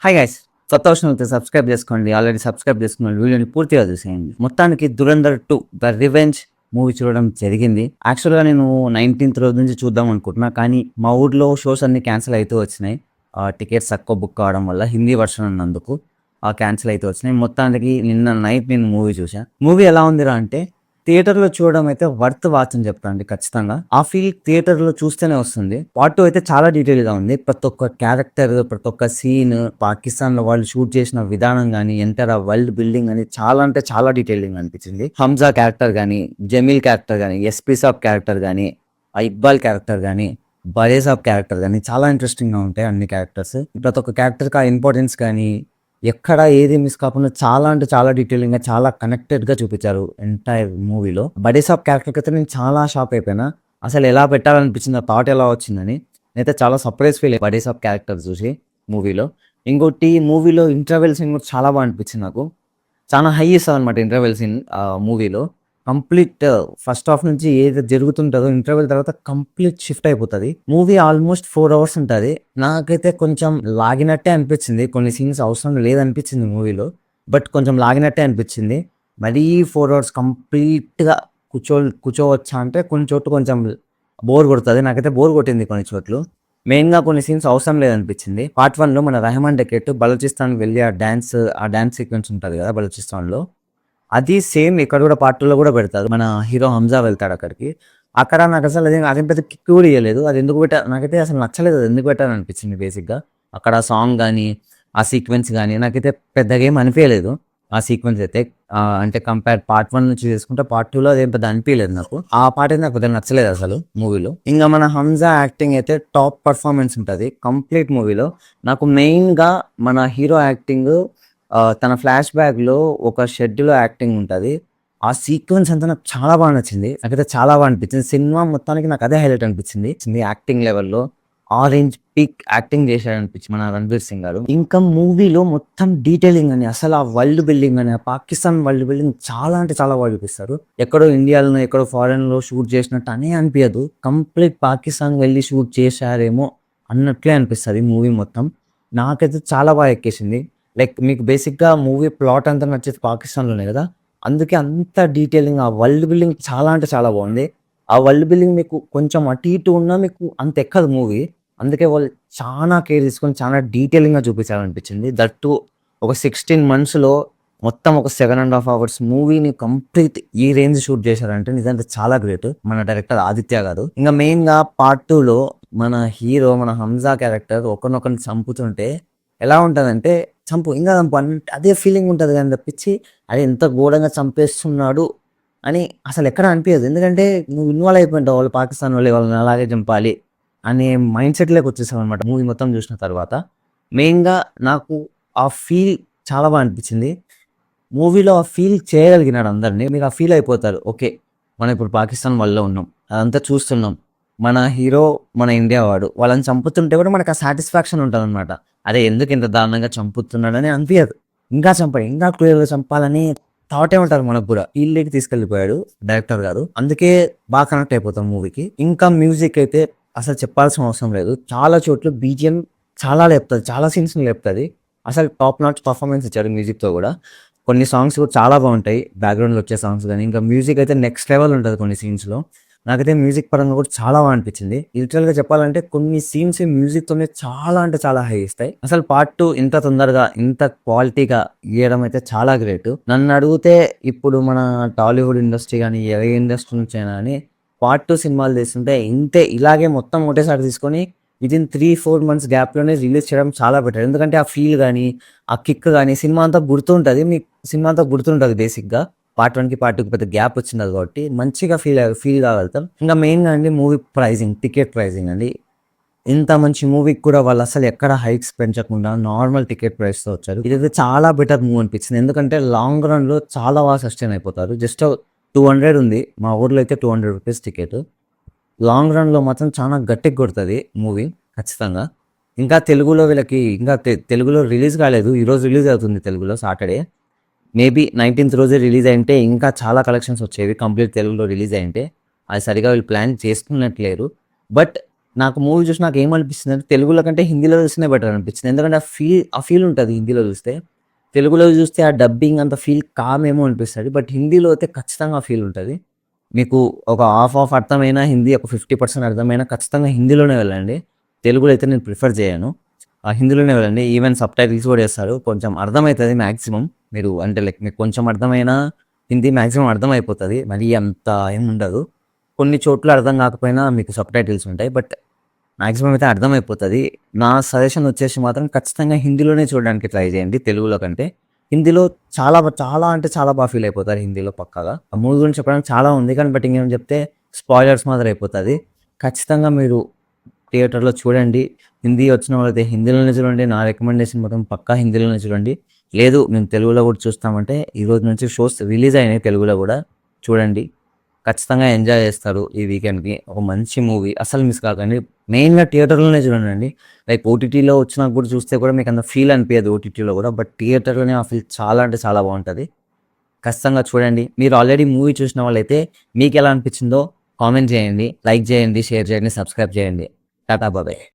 Hi guys, కొత్త version అయితే subscribe చేసుకోండి. ఆల్రెడీ సబ్స్క్రైబ్ చేసుకున్న వీడియోని పూర్తిగా చూసేయండి. మొత్తానికి 'ధురంధర్ 2 ద రివెంజ్' మూవీ చూడడం జరిగింది. యాక్చువల్‌గా నేను 19th రోజు నుంచి చూద్దాం అనుకుంటున్నా. కానీ మా ఊర్లో షోస్ అన్నీ క్యాన్సిల్ అయితూ వచ్చినాయి. టికెట్స్ తక్కువ బుక్ కావడం వల్ల హిందీ వర్షన్ ఉన్నందుకు క్యాన్సిల్ అయితూ వచ్చినాయి. మొత్తానికి నిన్న నైట్ నేను మూవీ చూసా. మూవీ ఎలా ఉందిరా అంటే థియేటర్‌లో చూడడం అయితే వర్త్ వాచ్ అని చెప్తా అండి ఖచ్చితంగా. ఆ ఫీల్ థియేటర్‌లో చూస్తేనే వస్తుంది. పార్ట్ 2 అయితే చాలా డీటెయిల్‌గా ఉంది. ప్రతి ఒక్క క్యారెక్టర్, ప్రతి ఒక్క సీన్, పాకిస్తాన్‌లో వాళ్ళు షూట్ చేసిన విధానం గాని, ఎంటైర్ ఆ వరల్డ్ బిల్డింగ్ అని చాలా అంటే చాలా డీటెయిలింగ్ అనిపించింది. హంజా క్యారెక్టర్ గాని, జమీల్ క్యారెక్టర్ గాని, ఎస్పీ సాబ్ క్యారెక్టర్ గాని, ఆ ఇక్బాల్ క్యారెక్టర్ గాని, బడే సాబ్ క్యారెక్టర్ గాని చాలా ఇంట్రెస్టింగ్‌గా ఉంటాయి అన్ని క్యారెక్టర్స్. ప్రతి ఒక్క క్యారెక్టర్‌కి ఆ ఇంపార్టెన్స్ గాని ఎక్కడ ఏది మిస్ కాకుండా చాలా అంటే చాలా డీటెయిలింగ్‌గా, చాలా కనెక్టెడ్‌గా చూపించారు ఎంటైర్ మూవీలో. బడే సాబ్ క్యారెక్టర్‌కైతే నేను చాలా షాక్ అయిపోయినా. అసలు ఎలా పెట్టాలనిపించింది, ఆ థాట్ ఎలా వచ్చిందని. నేనైతే చాలా సర్ప్రైజ్ ఫీల్ అయ్యా బడే సాబ్ క్యారెక్టర్ చూసి మూవీలో. ఇంకోటి మూవీలో ఇంటర్వెల్ సీన్ కూడా చాలా బాగా అనిపించింది నాకు. చాలా హై ఇస్తదనమాట ఇంటర్వెల్ సీన్ మూవీలో. కంప్లీట్ ఫస్ట్ హాఫ్ నుంచి ఏది జరుగుతుంటదో ఇంటర్వెల్ తర్వాత కంప్లీట్ షిఫ్ట్ అయిపోతది. మూవీ ఆల్మోస్ట్ 4 అవర్స్ ఉంటది. నాకైతే కొంచెం లాగినట్టే అనిపించింది. కొన్ని సీన్స్ అవసరం లేదనిపించింది మూవీలో. బట్ కొంచెం లాగినట్టే అనిపించింది. మరీ 4 అవర్స్ కంప్లీట్‌గా కూర్చోవచ్చా అంటే కొన్ని చోట్ల కొంచెం బోర్ కొడతది. నాకైతే బోర్ కొట్టింది కొన్ని చోట్లు. మెయిన్‌గా కొన్ని సీన్స్ అవసరం లేదనిపించింది. పార్ట్ 1లో మన 'రెహమాన్ డకెట్' బలూచిస్తాన్‌కి వెళ్లి ఆ డాన్స్ సీక్వెన్స్ ఉంటది కదా బలూచిస్తాన్‌లో. అది సేమ్ ఇక్కడ కూడా పార్ట్ 2లో కూడా పెడతారు. మన హీరో 'హంజా' వెళ్తాడు అక్కడికి. అక్కడ నాకసలు అదేం పెద్ద కిక్ కూడా ఇయ్యలేదు. అది ఎందుకు నాకైతే అసలు నచ్చలేదు. అది ఎందుకు పెట్టారనిపించింది బేసిక్‌గా. అక్కడ సాంగ్ గాని, ఆ సీక్వెన్స్ గాని నాకైతే పెద్దగా ఏమి అనిపియలేదు. ఆ సీక్వెన్స్ అయితే అంటే పార్ట్ 1 నుంచి చేసుకుంటే పార్ట్ 2లో అదేం పెద్ద అనిపియలేదు నాకు. ఆ పార్ట్ అయితే నాకు పెద్దగా నచ్చలేదు అసలు మూవీలో. ఇంక మన 'హంజా' యాక్టింగ్ అయితే టాప్ పెర్ఫార్మన్స్ ఉంటది కంప్లీట్ మూవీలో. నాకు మెయిన్‌గా మన హీరో యాక్టింగ్ తన ఫ్లాష్ బ్యాక్‌లో ఒక షెడ్‌లో యాక్టింగ్ ఉంటది. ఆ సీక్వెన్స్ అంతా నాకు చాలా బాగా నచ్చింది. నాకైతే చాలా బాగా అనిపించింది. సినిమా మొత్తానికి నాకు అదే హైలైట్ అనిపించింది. యాక్టింగ్ లెవెల్‌లో ఆరెంజ్ పీక్ యాక్టింగ్ చేశాడనిపించింది మన 'రణ్బీర్ సింగ్' గారు. ఇంకా మూవీలో మొత్తం డీటెయిలింగ్ అని అసలు ఆ వరల్డ్ బిల్డింగ్ అని, ఆ పాకిస్తాన్ వరల్డ్ బిల్డింగ్ చాలా అంటే చాలా బాగా చూపిస్తారు. ఎక్కడో ఇండియాలోనో, ఎక్కడో ఫారెన్‌లో షూట్ చేసినట్టు అనే అనిపియదు. కంప్లీట్ పాకిస్తాన్ వెళ్లి షూట్ చేశారేమో అన్నట్లే అనిపిస్తది మూవీ మొత్తం. నాకైతే చాలా బాగా ఎక్కేసింది. లైక్ మీకు బేసిక్‌గా మూవీ ప్లాట్ అంతా నచ్చేది పాకిస్తాన్‌లోనే గదా! అందుకే అంత డీటెయిలింగ్ ఆ వరల్డ్ బిల్డింగ్ చాలా అంటే చాలా బావుంది. ఆ వరల్డ్ బిల్డింగ్ మీకు కొంచెం అటు ఇటు ఉన్నా మీకు అంత ఎక్కదు మూవీ. అందుకే వాళ్ళు చానా కేర్ తీసుకొని చానా డీటెయిలింగ్‌గా చూపించారనిపించింది. దట్ టూ ఒక 16 మంత్స్‌లో మొత్తం ఒక 7½ అవర్స్ మూవీని కంప్లీట్ ఈ రేంజ్ షూట్ చేశారంటే నిజంగా చాలా గ్రేట్. మన డైరెక్టర్ ఆదిత్య గారు. ఇంక మెయిన్‌గా పార్ట్ 2లో మన హీరో మన 'హంజా' క్యారెక్టర్ ఒకరినొకరిని చంపుతుంటే ఎలా ఉంటదంటే ఇంగా చంపు అదే ఫీలింగ్ ఉంటది గాని తప్పించి అరే! ఎంత ఘోరంగా చంపేస్తున్నాడు అని అసలెక్కడ అనిపియదు. ఎందుకంటే నువ్వు ఇన్వాల్వ్ అయిపోయుంటావు. వాళ్ళు పాకిస్తాన్ వాళ్ళే వాళ్ళని అలాగే చంపాలి అనే మైండ్ సెట్‌లోకి వచ్చేసామనమాట మూవీ మొత్తం చూసిన తర్వాత. మెయిన్‌గా నాకు ఆ ఫీల్ చాలా బా అనిపించింది. మూవీలో ఆ ఫీల్ చేయగలిగినాడు అందరిని. మీరు ఆ ఫీల్ అయిపోతారు. ఓకే. మనం ఇప్పుడు పాకిస్తాన్ వరల్డ్‌లో ఉన్నాం. అదంతా చూస్తున్నాం. మన హీరో మన ఇండియా వాడు. వాళ్ళని చంపుతుంటే కూడా మనకు ఆ సాటిస్ఫాక్షన్ ఉంటదనమాట. అరే! ఎందుకు ఇంత దారుణంగా చంపుతున్నాడని అనిపియదు. ఇంకా క్రూయల్‌గా చంపాలని థాటే ఉంటది మనకు గూడా. ఫీల్‌లోకి తీసుకెళ్ళిపోయాడు డైరెక్టర్ గారు. అందుకే బాగా కనెక్ట్ అయిపోతాం మూవీకి. ఇంకా మ్యూజిక్ అయితే అసలు చెప్పాల్సిన అవసరం లేదు. చాలా చోట్ల బీజీఎం చాలా లేపుతది. చాలా సీన్స్‌ని లేపుతది. అసలు టాప్ నాచ్ పర్ఫార్మెన్స్ ఇచ్చాడు మ్యూజిక్‌తో గూడా. కొన్ని సాంగ్స్ కూడా చాలా బావుంటాయి. బ్యాక్‌గ్రౌండ్‌లో వచ్చే సాంగ్స్ గాని, ఇంకా మ్యూజిక్ అయితే నెక్స్ట్ లెవెల్ ఉంటది కొన్ని సీన్స్‌లో. నాకైతే మ్యూజిక్ పరంగా కూడా చాలా బా అనిపించింది. లిటరల్‌గా చెప్పాలంటే కొన్ని సీన్స్ మ్యూజిక్‌తోనే చాలా అంటే చాలా హై ఇస్తాయి. అసలు పార్ట్ 2 ఇంత తొందరగా, ఇంత క్వాలిటీగా ఇయ్యడం అయితే చాలా గ్రేట్. నన్నడిగితే ఇప్పుడు మన టాలీవుడ్ ఇండస్ట్రీ గాని, ఏ ఇండస్ట్రీ నుంచైనా గాని పార్ట్ 2 సినిమాలు తీస్తుంటే ఇంతే ఇలాగే మొత్తం ఒకటేసారి తీసుకొని వితిన్ 3, 4 మంత్స్ గ్యాప్‌లోనే రిలీజ్ చేయడం చాలా బెటర్. ఎందుకంటే ఆ ఫీల్ గాని, ఆ కిక్ గాని సినిమా అంతా గుర్తుంటది. మీకు సినిమా అంతా గుర్తుంటది బేసిక్‌గా. పార్ట్ 1కి, పార్ట్ 2కి పెద్ద గ్యాప్ వచ్చిండదు కాబట్టి మంచిగా ఫీల్ కాగలుగుతాం. ఇంక మెయిన్‌గా అండి మూవీ ప్రైజింగ్, టికెట్ ప్రైజింగ్ అండి. ఇంత మంచి మూవీకి కూడా వాళ్ళసలు ఎక్కడ హైక్స్ పెంచకుండా నార్మల్ టికెట్ ప్రైస్‌తో వచ్చారు. ఇదైతే చాలా బెటర్ మూవ్ అనిపించింది. ఎందుకంటే లాంగ్ రన్‌లో చాలా బాగా సస్టైన్ అయిపోతారు. జస్ట్ 200 ఉంది. మా ఊర్లో అయితే రూ. 200 టికెట్. లాంగ్ రన్‌లో మాత్రం చాలా గట్టిగా కొడతది మూవీ ఖచ్చితంగా. ఇంకా తెలుగులో వీళ్ళకి ఇంకా తెలుగులో రిలీజ్ కాలేదు. ఈరోజు రిలీజ్ అవుతుంది తెలుగులో సాటర్‌డే. మేబీ 19th రోజే రిలీజ్ అయ్యుంటే ఇంకా చాలా కలెక్షన్స్ వచ్చేవి. కంప్లీట్ తెలుగులో రిలీజ్ అయ్యుంటే. అది సరిగ్గా వీళ్ళు ప్లాన్ చేసుకున్నట్టు లేరు. బట్ నాకు మూవీ చూసి నాకేమనిపిస్తుందంటే తెలుగులో కంటే హిందీలో చూస్తేనే బెటర్ అనిపించింది. ఎందుకంటే ఆ ఫీల్ ఉంటది హిందీలో చూస్తే. తెలుగులో చూస్తే ఆ డబ్బింగ్ అంత ఫీల్ కామేమో అనిపిస్తది. బట్ హిందీలో అయితే ఖచ్చితంగా ఆ ఫీల్ ఉంటది. మీకు ఒక హాఫ్ అర్థమైనా హిందీ ఒక 50% అర్థమైనా ఖచ్చితంగా హిందీలోనే వెళ్ళండి. తెలుగులో అయితే నేను ప్రిఫర్ చేయను. హిందీలోనే వెళ్ళండి. ఈవెన్ సబ్‌టైటిల్స్ కూడా ఏస్తారు. కొంచెం అర్థమైతది మాక్సిమం. మీరు అంటే లైక్ మీకు కొంచెం అర్థమైనా హిందీ మాక్సిమం అర్థమైపోతది. మరీ అంత ఏముండదు. కొన్ని చోట్ల అర్థం కాకపోయినా మీకు సబ్‌టైటిల్స్ ఉంటాయి. బట్ మాక్సిమం అయితే అర్థమైపోతది. నా సజెషన్ వచ్చేసి మాత్రం ఖచ్చితంగా హిందీలోనే చూడడానికి ట్రై చేయండి తెలుగులో కంటే. హిందీలో చాలా అంటే చాలా ఫీల్ అయిపోతారు హిందీలో పక్కాగా. ఆ మూవీ గురించి చెప్పడానికి చాలా ఉంది. కానీ బట్ ఇంకేమైనా చెప్తే స్పాయిలర్స్ మాత్రం అయిపోతది. ఖచ్చితంగా మీరు థియేటర్‌లో చూడండి. హిందీ వచ్చిన వాళ్ళైతే హిందీలోనే చూడండి. నా రికమెండేషన్ మాత్రం పక్కా హిందీలోనే చూడండి. లేదు మేము తెలుగులో కూడా చూస్తామంటే ఈరోజు నుంచి షోస్ రిలీజ్ అయినాయి తెలుగులో కూడా చూడండి. ఖచ్చితంగా ఎంజాయ్ చేస్తారు ఈ వీకెండ్‌కి. ఒక మంచి మూవీ అస్సలు మిస్ కాకండి. మెయిన్‌గా థియేటర్‌లోనే చూడండండి. లైక్ ఓటీటీలో వచ్చినాక కూడా చూస్తే కూడా మీకంత ఫీల్ అనిపియదు ఓటీటీలో కూడా. బట్ థియేటర్‌లోనే ఆ ఫీల్ చాలా అంటే చాలా బావుంటది. ఖచ్చితంగా చూడండి. మీరు ఆల్రెడీ మూవీ చూసిన వాళ్ళైతే మీకెలా అనిపించిందో కామెంట్ చేయండి. లైక్ చేయండి, షేర్ చేయండి, సబ్స్క్రైబ్ చేయండి. టాటా బాయ్.